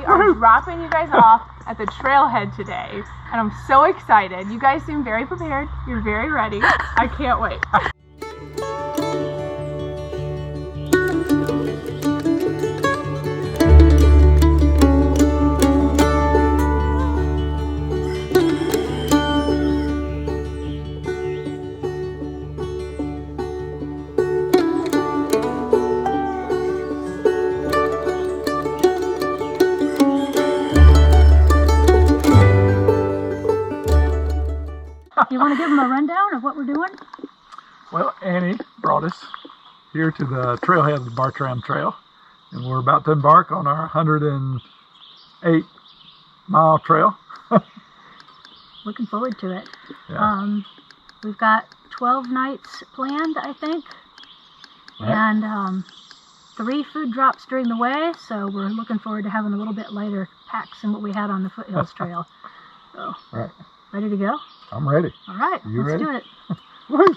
are dropping you guys off at the trailhead today, and I'm so excited. You guys seem very prepared. You're very ready. I can't wait. You want to give them a rundown of what we're doing? Well, Annie brought us here to the trailhead of the Bartram Trail, and we're about to embark on our 108-mile trail. Looking forward to it. Yeah. We've got 12 nights planned, I think, Right. and 3 food drops during the way, so we're looking forward to having a little bit lighter packs than what we had on the Foothills Trail. So, Right. ready to go? I'm ready. All right, You let's ready? do it. Woo!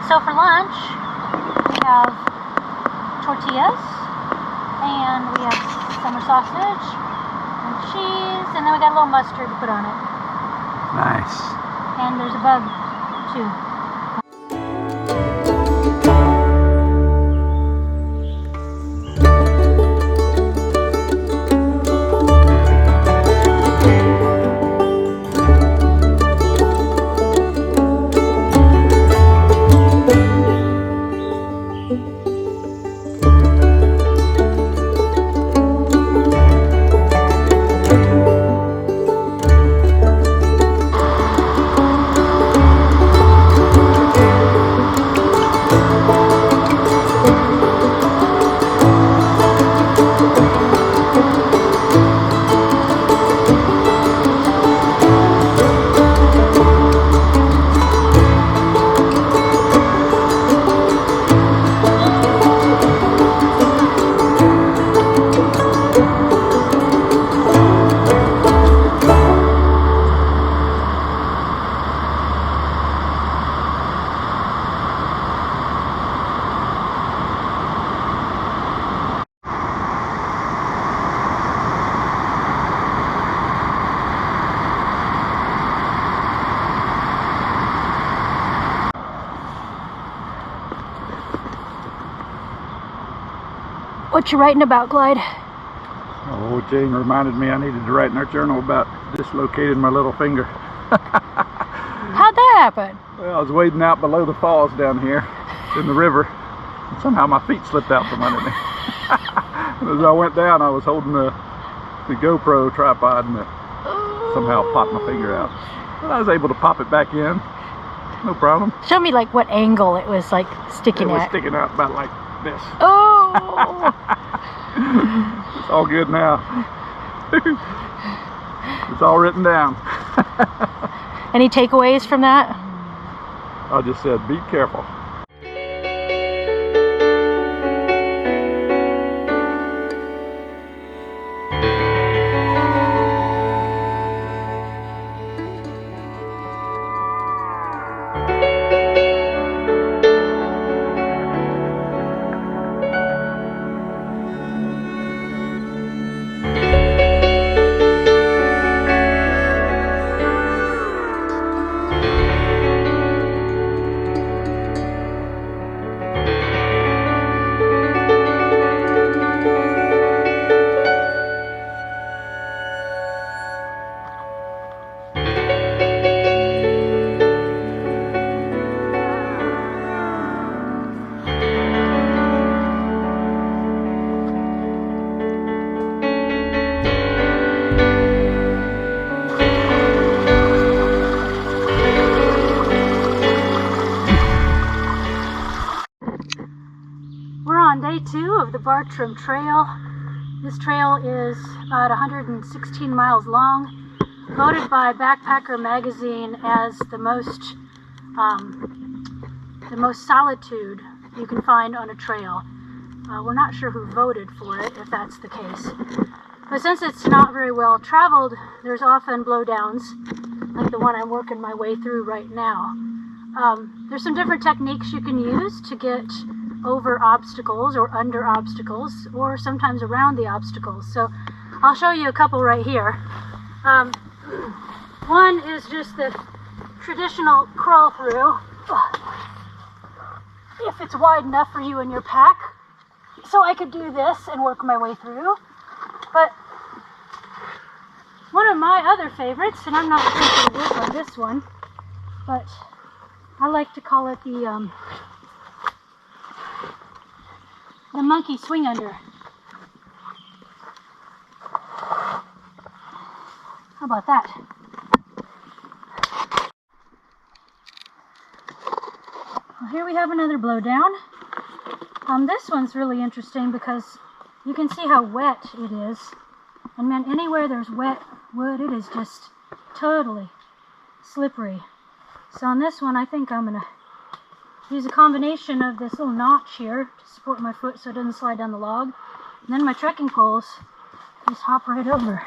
So for lunch, we have tortillas, and we have summer sausage, and cheese, and then we got a little mustard to put on it. Nice. And there's a bug, too. What you writing about, Clyde? Oh, Jane reminded me I needed to write in our journal about dislocating my little finger. How'd that happen? Well, I was wading out below the falls down here in the river, and somehow my feet slipped out from under me. As I went down, I was holding the GoPro tripod and it somehow popped my finger out. But I was able to pop it back in. No problem. Show me like what angle it was like sticking It was at. sticking out about like this. Oh! It's all good now. It's all written down. Any takeaways from that? I just said, be careful. Day 2 of the Bartram Trail. This trail is about 116 miles long, voted by Backpacker magazine as the most solitude you can find on a trail. We're not sure who voted for it, if that's the case. But since it's not very well traveled, there's often blowdowns, like the one I'm working my way through right now. There's some different techniques you can use to get over obstacles or under obstacles, or sometimes around the obstacles. So I'll show you a couple right here. One is just the traditional crawl through, if it's wide enough for you and your pack. So I could do this and work my way through. But one of my other favorites, and I'm not sure if it is on this one, but I like to call it the monkey swing under. How about that? Well, here we have another blowdown. This one's really interesting because you can see how wet it is. And man, anywhere there's wet wood, it is just totally slippery. So on this one, I think I'm gonna use a combination of this little notch here to support my foot so it doesn't slide down the log. And then my trekking poles just hop right over.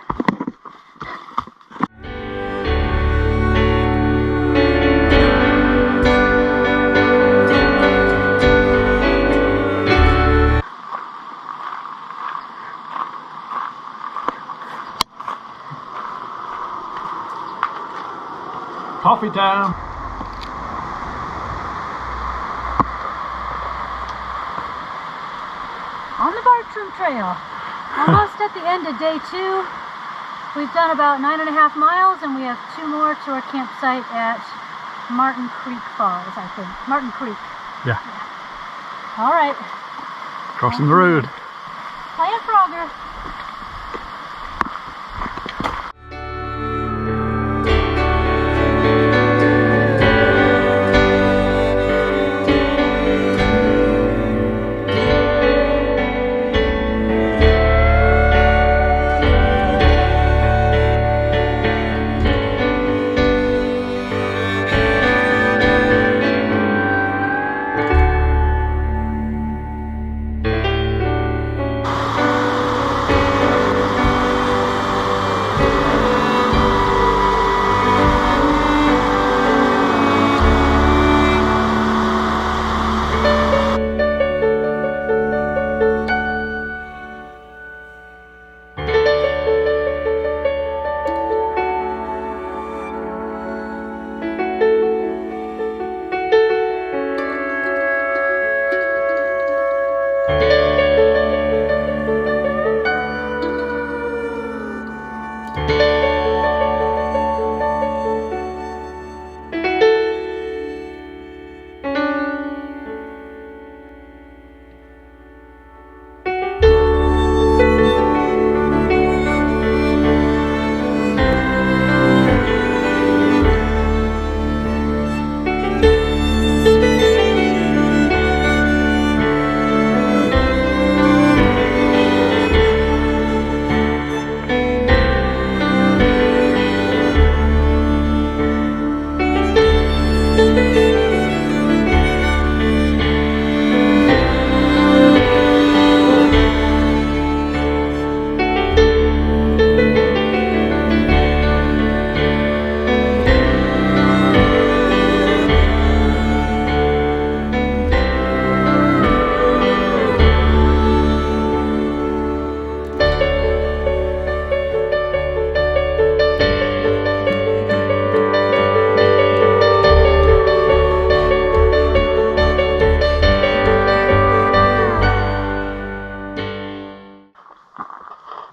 Coffee time. On the Bartram Trail, almost at the end of day 2. We've done about 9.5 miles, and we have 2 more to our campsite at Martin Creek Falls, I think. Martin Creek. Yeah. All right. Crossing the road. Plan Frogger.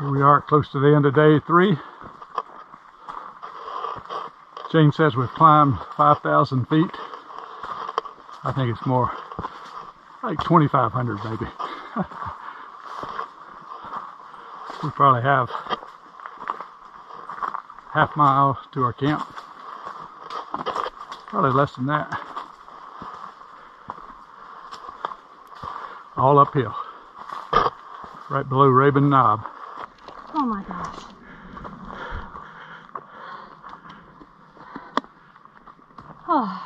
Here we are close to the end of day 3. Jane says we've climbed 5,000 feet. I think it's more like 2,500 maybe. We probably have half mile to our camp. Probably less than that. All uphill. Right below Rabun Knob. Oh my gosh. Oh.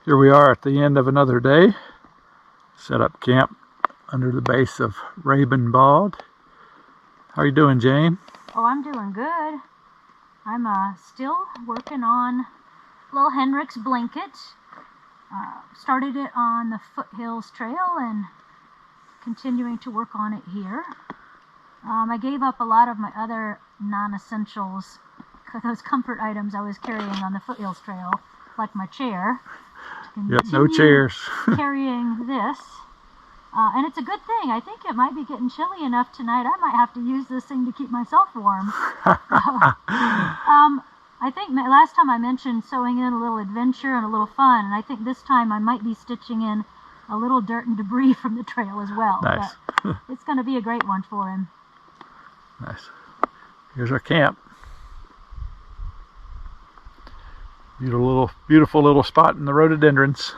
Here we are at the end of another day. Set up camp under the base of Rabun Bald. How are you doing, Jane? Oh, I'm doing good. I'm still working on little Henrik's blanket. Started it on the Foothills Trail and continuing to work on it here. I gave up a lot of my other non-essentials, those comfort items I was carrying on the Foothills Trail, like my chair. Yep, no chairs. Carrying this. And it's a good thing. I think it might be getting chilly enough tonight. I might have to use this thing to keep myself warm. I think last time I mentioned sewing in a little adventure and a little fun, and I think this time I might be stitching in a little dirt and debris from the trail as well. Nice. But it's going to be a great one for him. Nice. Here's our camp. Beautiful little spot in the rhododendrons.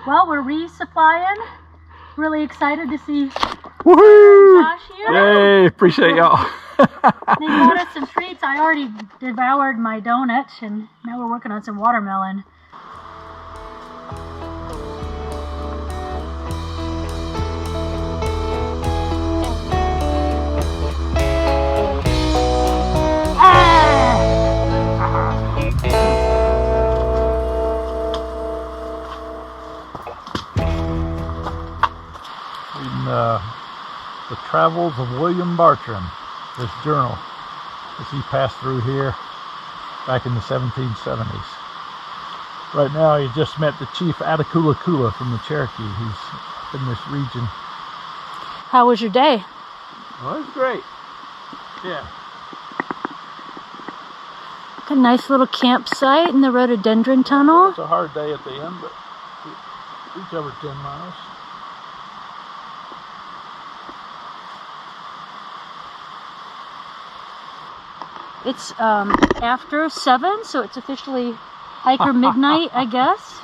Well, we're resupplying. Really excited to see Woohoo! Josh here. Yay! Appreciate y'all. They bought us some treats. I already devoured my donut, and now we're working on some watermelon. The Travels of William Bartram, this journal, as he passed through here back in the 1770s. Right now he just met the chief Attakulla from the Cherokee. He's up in this region. How was your day? Well, it's great. Yeah. Got a nice little campsite in the Rhododendron Tunnel. It's a hard day at the end, but we covered 10 miles. It's after 7, so it's officially hiker midnight, I guess.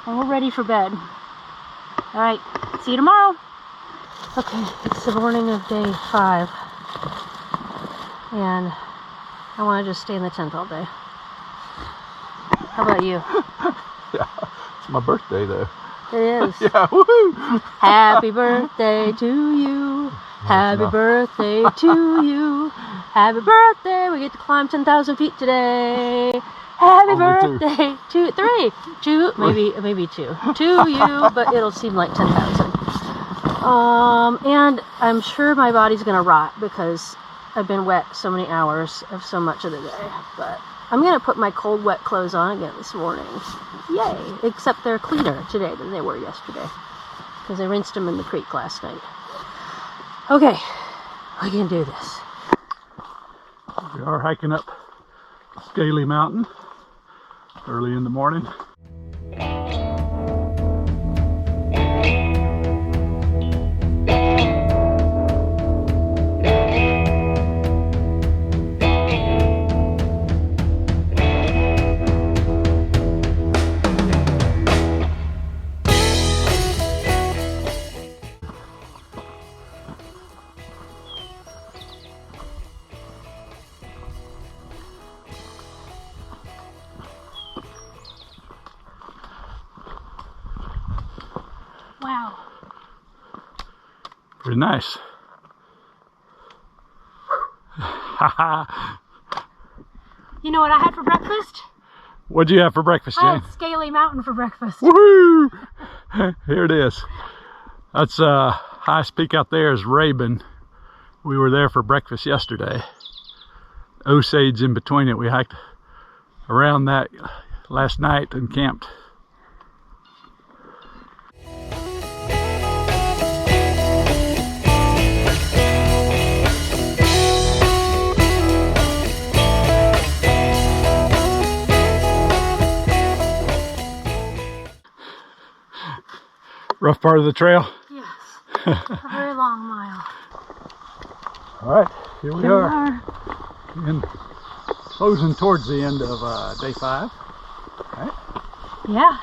And we're ready for bed. All right, see you tomorrow. Okay, it's the morning of day 5. And I want to just stay in the tent all day. How about you? Yeah, it's my birthday though. It is. Yeah, woohoo! Happy birthday to you. Happy birthday to you. Happy birthday. We get to climb 10,000 feet today. Happy Only birthday to 3. 2, maybe 2. To you, but it'll seem like 10,000. And I'm sure my body's gonna rot because I've been wet so many hours of so much of the day. But I'm gonna put my cold, wet clothes on again this morning. Yay! Except they're cleaner today than they were yesterday because I rinsed them in the creek last night. Okay, we can do this. We are hiking up Scaly Mountain early in the morning. Wow. Pretty nice. You know what I had for breakfast? What'd you have for breakfast, I Jane? had Scaly Mountain for breakfast. Woohoo! Here it is. That's highest peak out there is Rabun. We were there for breakfast yesterday. Osage in between it. We hiked around that last night and camped. Rough part of the trail. Yes. A very long mile. All right, here we are. And closing towards the end of day 5. All right. Yeah,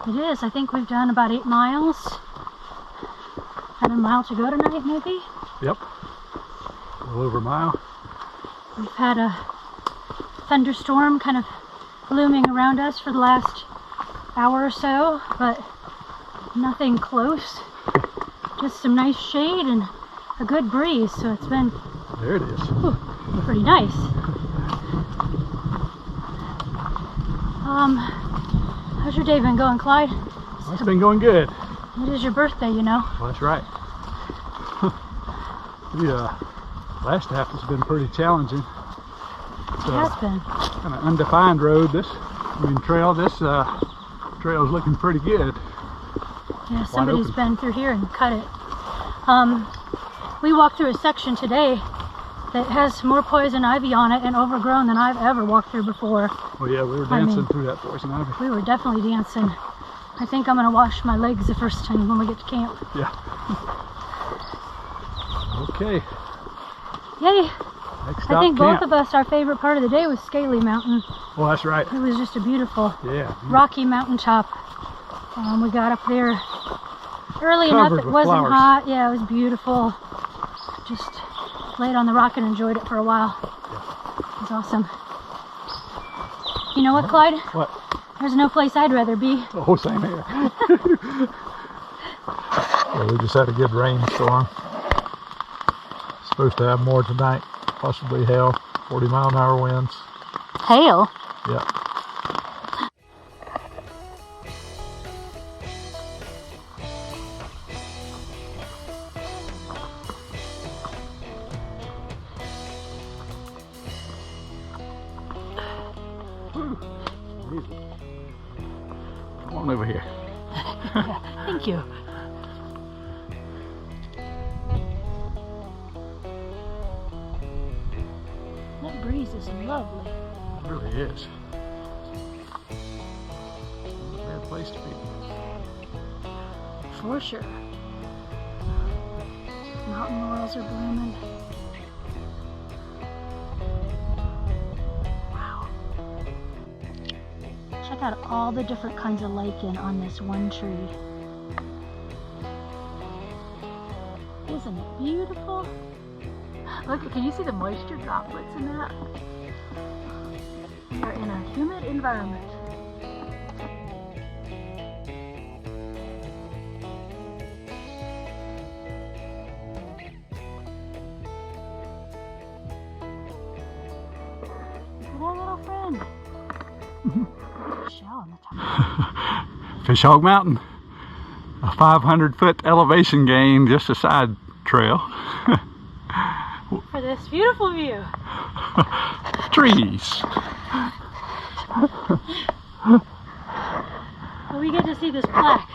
it is. I think we've done about 8 miles. Had a mile to go tonight, maybe? Yep. A little over a mile. We've had a thunderstorm kind of looming around us for the last hour or so, but nothing close. Just some nice shade and a good breeze, so it's been There it is. pretty nice. How's your day been going, Clyde? Well, it's been going good. It is your birthday, you know. Well, that's right. The last half has been pretty challenging. It's It has been. kind of undefined road. Trail. This trail is looking pretty good. Yeah, somebody's been through here and cut it. We walked through a section today that has more poison ivy on it and overgrown than I've ever walked through before. Oh yeah, we were dancing through that poison ivy. We were definitely dancing. I think I'm gonna wash my legs the first time when we get to camp. Yeah. Okay. Yay! Next I stop, think camp. both of us, our favorite part of the day was Scaly Mountain. Well, that's right. It was just a beautiful rocky rocky mountaintop. We got up there early Covered enough. It with wasn't flowers. hot. Yeah, it was beautiful. Just laid on the rock and enjoyed it for a while. It was awesome. You know what, Clyde? What? There's no place I'd rather be. Oh, same here. Yeah, we just had a good rainstorm. Supposed to have more tonight. Possibly hail. 40-mile-an-hour winds. Hail? Yeah. Come on over here. Thank you. That breeze is lovely. It really is. Not a bad place to be. For sure. Mountain laurels are blooming. Wow. Check out all the different kinds of lichen on this one tree. Isn't it beautiful? Look, can you see the moisture droplets in that? We are in a humid environment. Look at our little friend. Shell on the top. Fish Hog Mountain. A 500-foot elevation gain, just a side trail. For this beautiful view. Trees. But we get to see this plaque.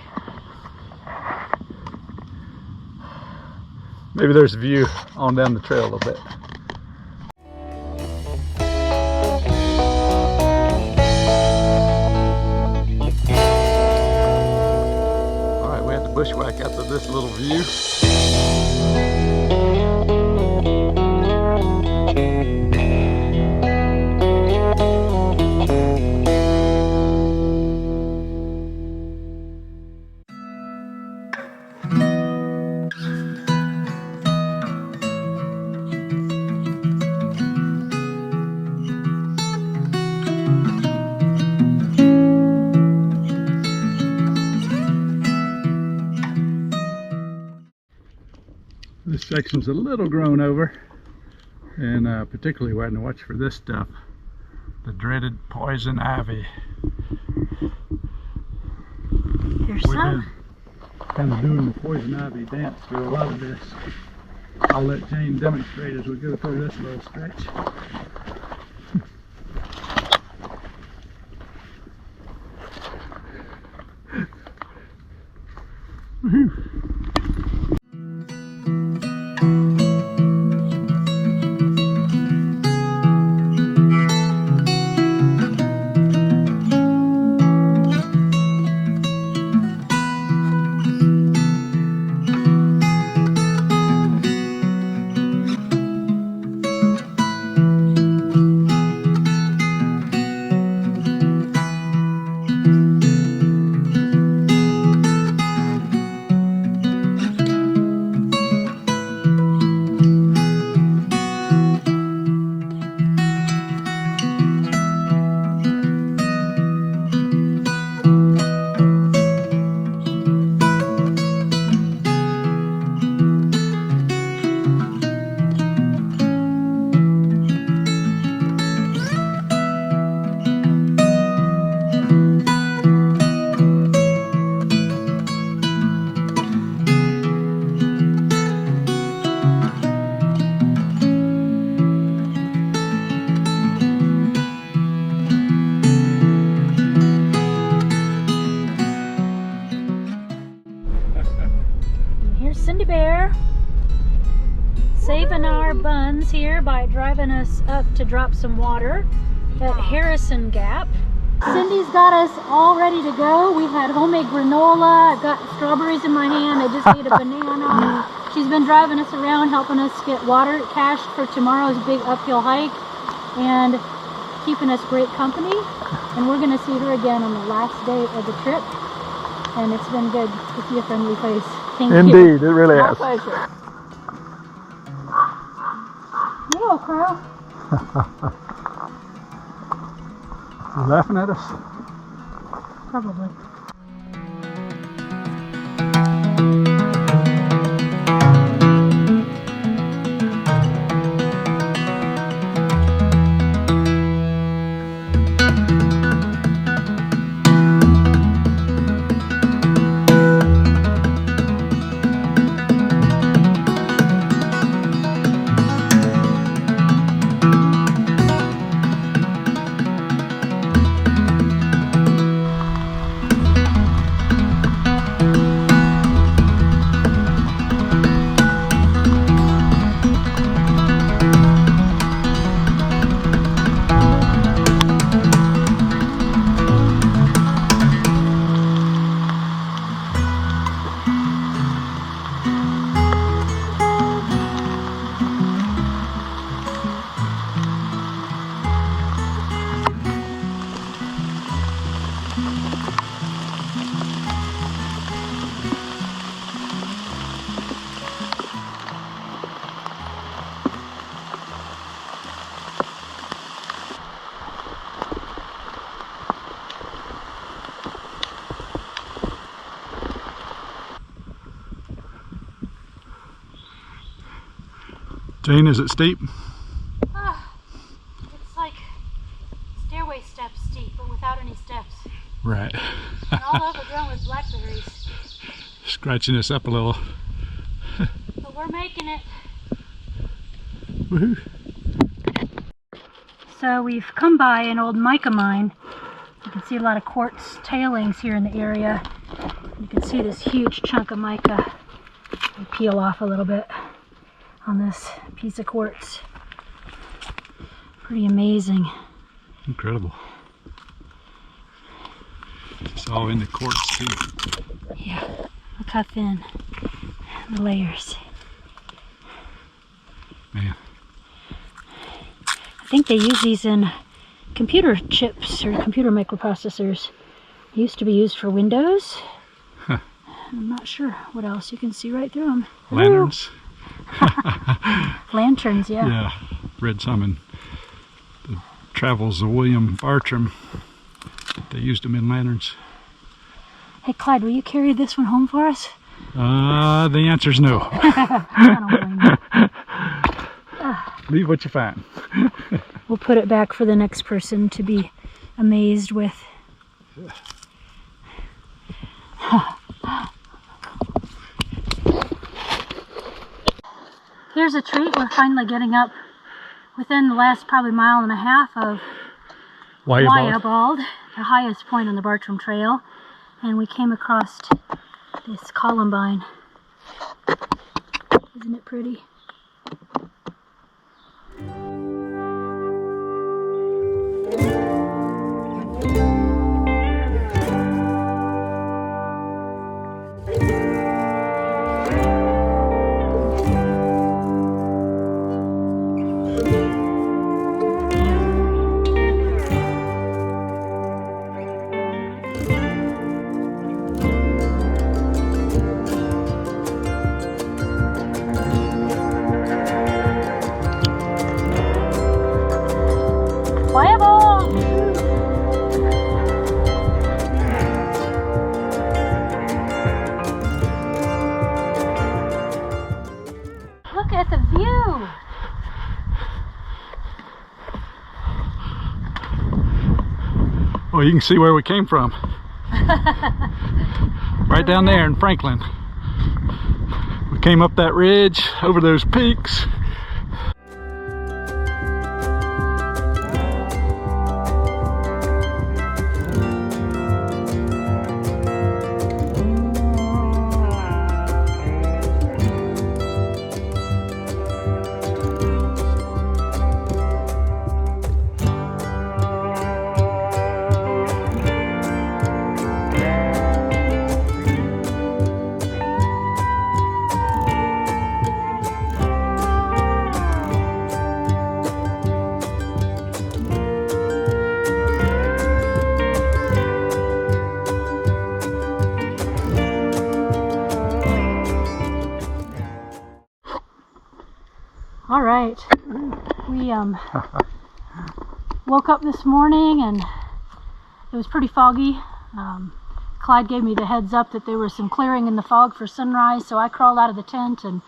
Maybe there's a view on down the trail a little bit. All right, we had to bushwhack out to this little view. This section's a little grown over, and particularly we're having to watch for this stuff, the dreaded poison ivy. Here's We've some. been kind of doing the poison ivy dance through a lot of this. I'll let Jane demonstrate as we go through this little stretch. Woohoo! Saving our buns here by driving us up to drop some water at Harrison Gap. Cindy's got us all ready to go. We've had homemade granola. I've got strawberries in my hand. I just ate a banana. She's been driving us around, helping us get water cached for tomorrow's big uphill hike and keeping us great company. And we're going to see her again on the last day of the trip. And it's been good to see a friendly face. Thank you. Indeed, it really My has. pleasure. Hello, Crow. You laughing at us? Probably. Jane, is it steep? It's like stairway steps steep, but without all overgrown with blackberries. Scratching us up a little. But we're making it. Woohoo! So we've come by an old mica mine. You can see a lot of quartz tailings here in the area. You can see this huge chunk of mica peel off a little bit on this piece of quartz. Pretty amazing. Incredible. It's all in the quartz too. Yeah, look how thin the layers. Man. I think they use these in computer chips or computer microprocessors. They used to be used for Windows. Huh. I'm not sure what else. You can see right through them. Lanterns. Lanterns, yeah. Yeah, read some in the Travels of William Bartram. They used them in lanterns. Hey Clyde, will you carry this one home for us? The answer's no. I don't blame you. Leave what you find. We'll put it back for the next person to be amazed with. Here's a treat. We're finally getting up within the last probably mile and a half of Wayah Bald, the highest point on the Bartram Trail. And we came across this columbine. Isn't it pretty? Wayah Bald! Look at the view! Well, you can see where we came from. Right down there in Franklin. We came up that ridge, over those peaks. All right, we woke up this morning and it was pretty foggy. Clyde gave me the heads up that there was some clearing in the fog for sunrise, so I crawled out of the tent and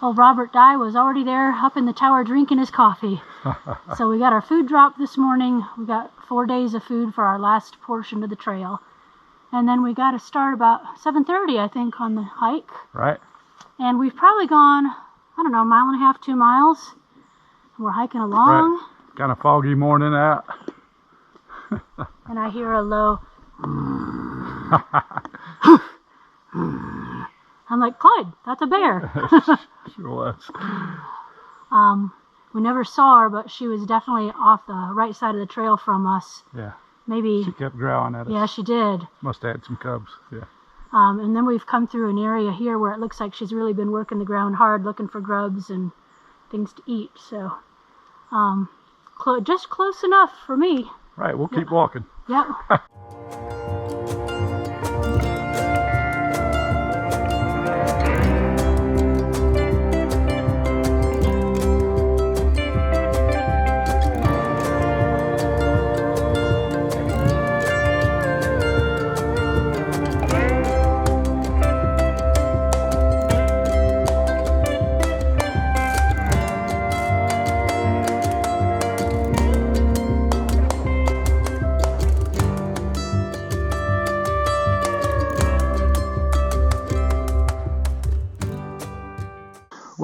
old Robert Dye was already there up in the tower drinking his coffee. So we got our food drop this morning. We got 4 days of food for our last portion of the trail. And then we got to start about 7:30, I think, on the hike. Right. And we've probably gone, I don't know, 1.5 miles, 2 miles. We're hiking along. Right. Kind of foggy morning out. And I hear a low. I'm like, Clyde, that's a bear. Sure was. We never saw her, but she was definitely off the right side of the trail from us. Yeah. Maybe. She kept growling at us. Yeah, she did. Must have had some cubs. Yeah. And then we've come through an area here where it looks like she's really been working the ground hard, looking for grubs and things to eat. So, just close enough for me. Right, we'll keep walking. Yep.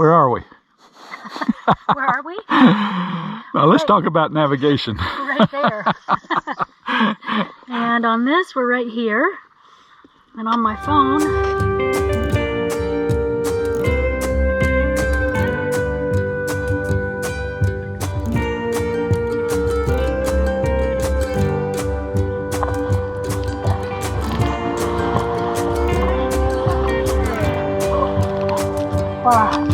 Where are we? Where are we? Now let's talk about navigation. Right there. And on this, we're right here. And on my phone, wow.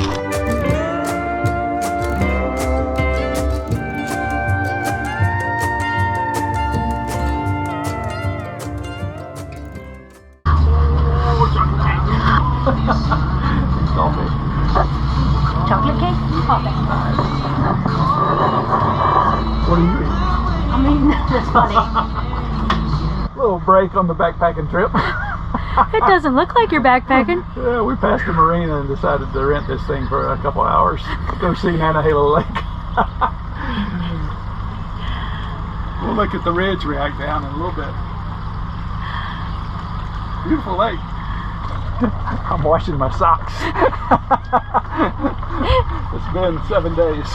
Chocolate cake? Okay. What are you eating? I mean, that's funny. Little break on the backpacking trip. It doesn't look like you're backpacking. Yeah, we passed the marina and decided to rent this thing for a couple hours. Go see Nantahala Lake. We'll look at the ridge react down in a little bit. Beautiful lake. I'm washing my socks. It's been 7 days.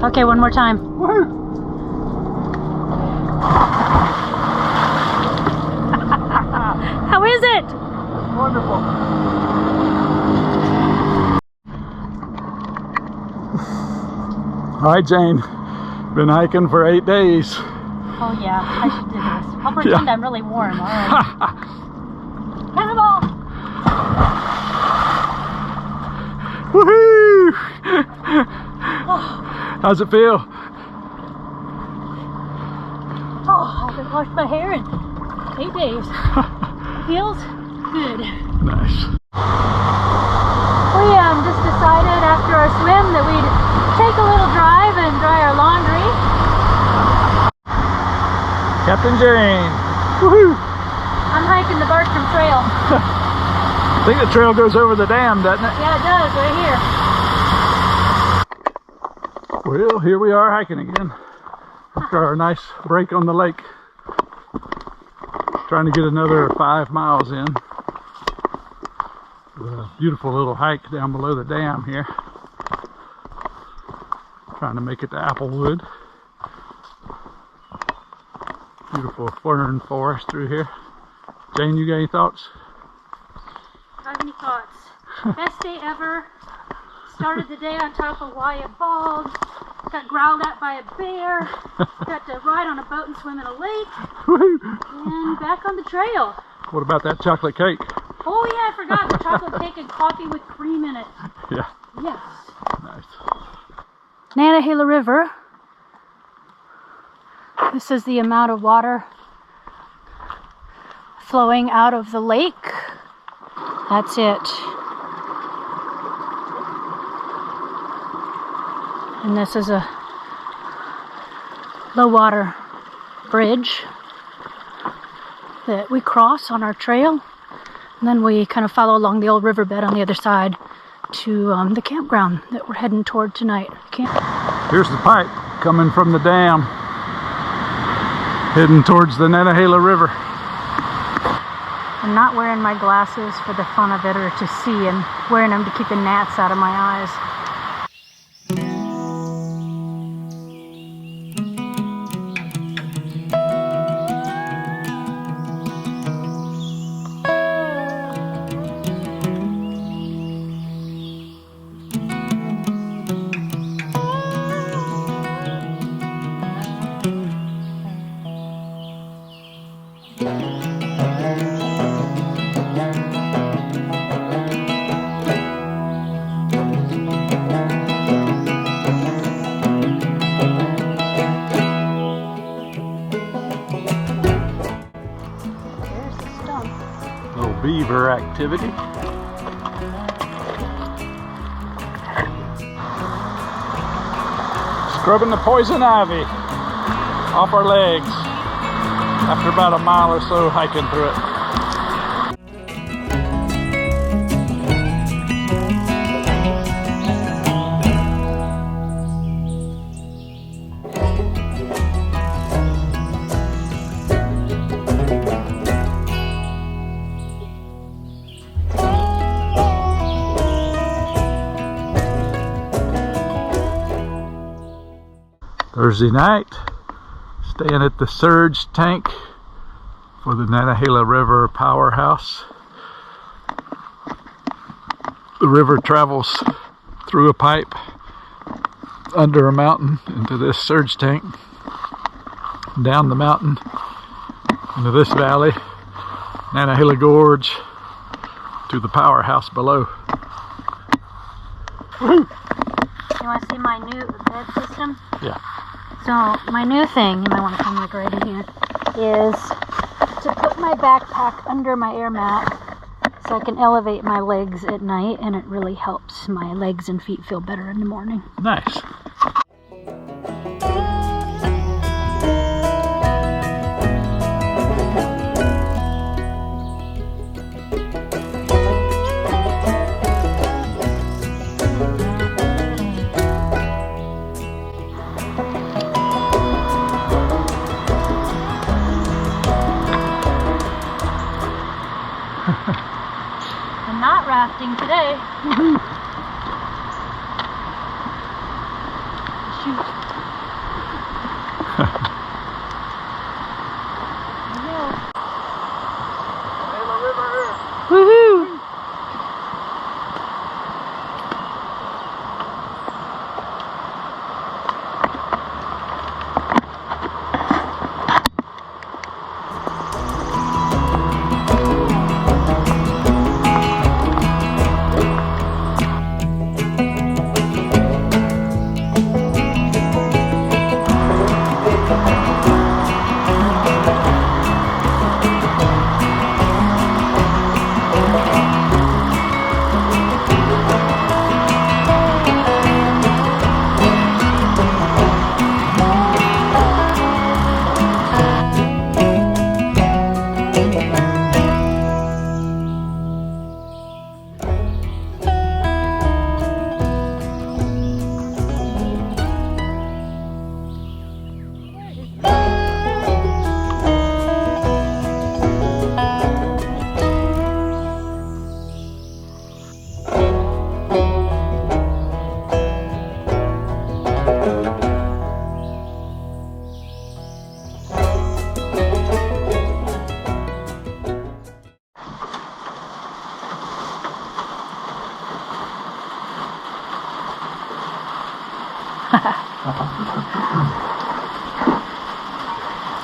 Okay, one more time. Woo! How is it? Wonderful. All right, Jane. Been hiking for 8 days. Oh yeah, I should do this. I'll pretend I'm really warm. All right. Cannonball! Woohoo! How's it feel? Oh, I haven't washed my hair in 8 days. Feels good. Nice. We just decided after our swim that we'd take a little drive and dry our laundry. Captain Jane. Woohoo! I'm hiking the Bartram Trail. I think the trail goes over the dam, doesn't it? Yeah, it does, right here. Well, here we are hiking again. After our nice break on the lake. Trying to get another 5 miles in. A beautiful little hike down below the dam here. Trying to make it to Applewood. Beautiful fern forest through here. Jane, you got any thoughts? Have any thoughts? Best day ever. Started the day on top of Wayah Bald. Got growled at by a bear. Got to ride on a boat and swim in a lake. And back on the trail. What about that chocolate cake? Oh yeah, I forgot the chocolate cake and coffee with cream in it. Yeah. Yes. Nice. Nantahala River. This is the amount of water flowing out of the lake. That's it. And this is a low water bridge that we cross on our trail. And then we kind of follow along the old riverbed on the other side to the campground that we're heading toward tonight. Here's the pipe coming from the dam, heading towards the Nantahala River. I'm not wearing my glasses for the fun of it or to see, and wearing them to keep the gnats out of my eyes. Beaver Activity. Scrubbing the poison ivy off our legs after about a mile or so hiking through it. Thursday night, staying at the surge tank for the Nantahala River powerhouse. The river travels through a pipe under a mountain into this surge tank, down the mountain into this valley, Nantahala Gorge, to the powerhouse below. You want to see my new bed system? Yeah. So my new thing, you might want to come like right in here, is to put my backpack under my air mat so I can elevate my legs at night, and it really helps my legs and feet feel better in the morning. Nice. I'm not rafting today. Shoot. Woohoo!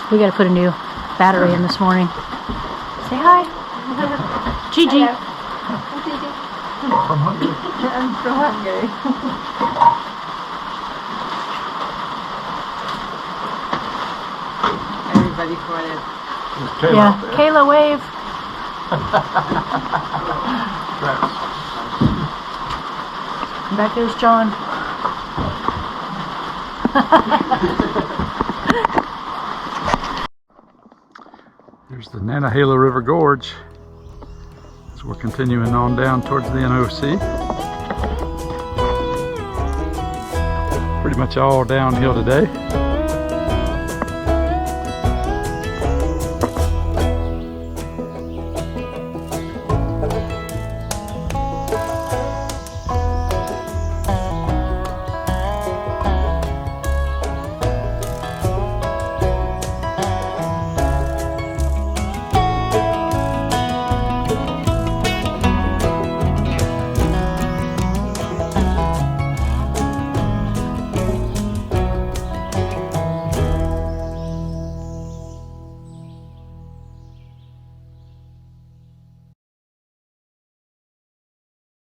We gotta put a new battery in this morning. Say hi. Gigi. From Hungary. I'm so hungry. Everybody quiet. Yeah, Kayla wave. And back there's John. There's the Nantahala River Gorge. So we're continuing on down towards the NOC. Pretty much all downhill today.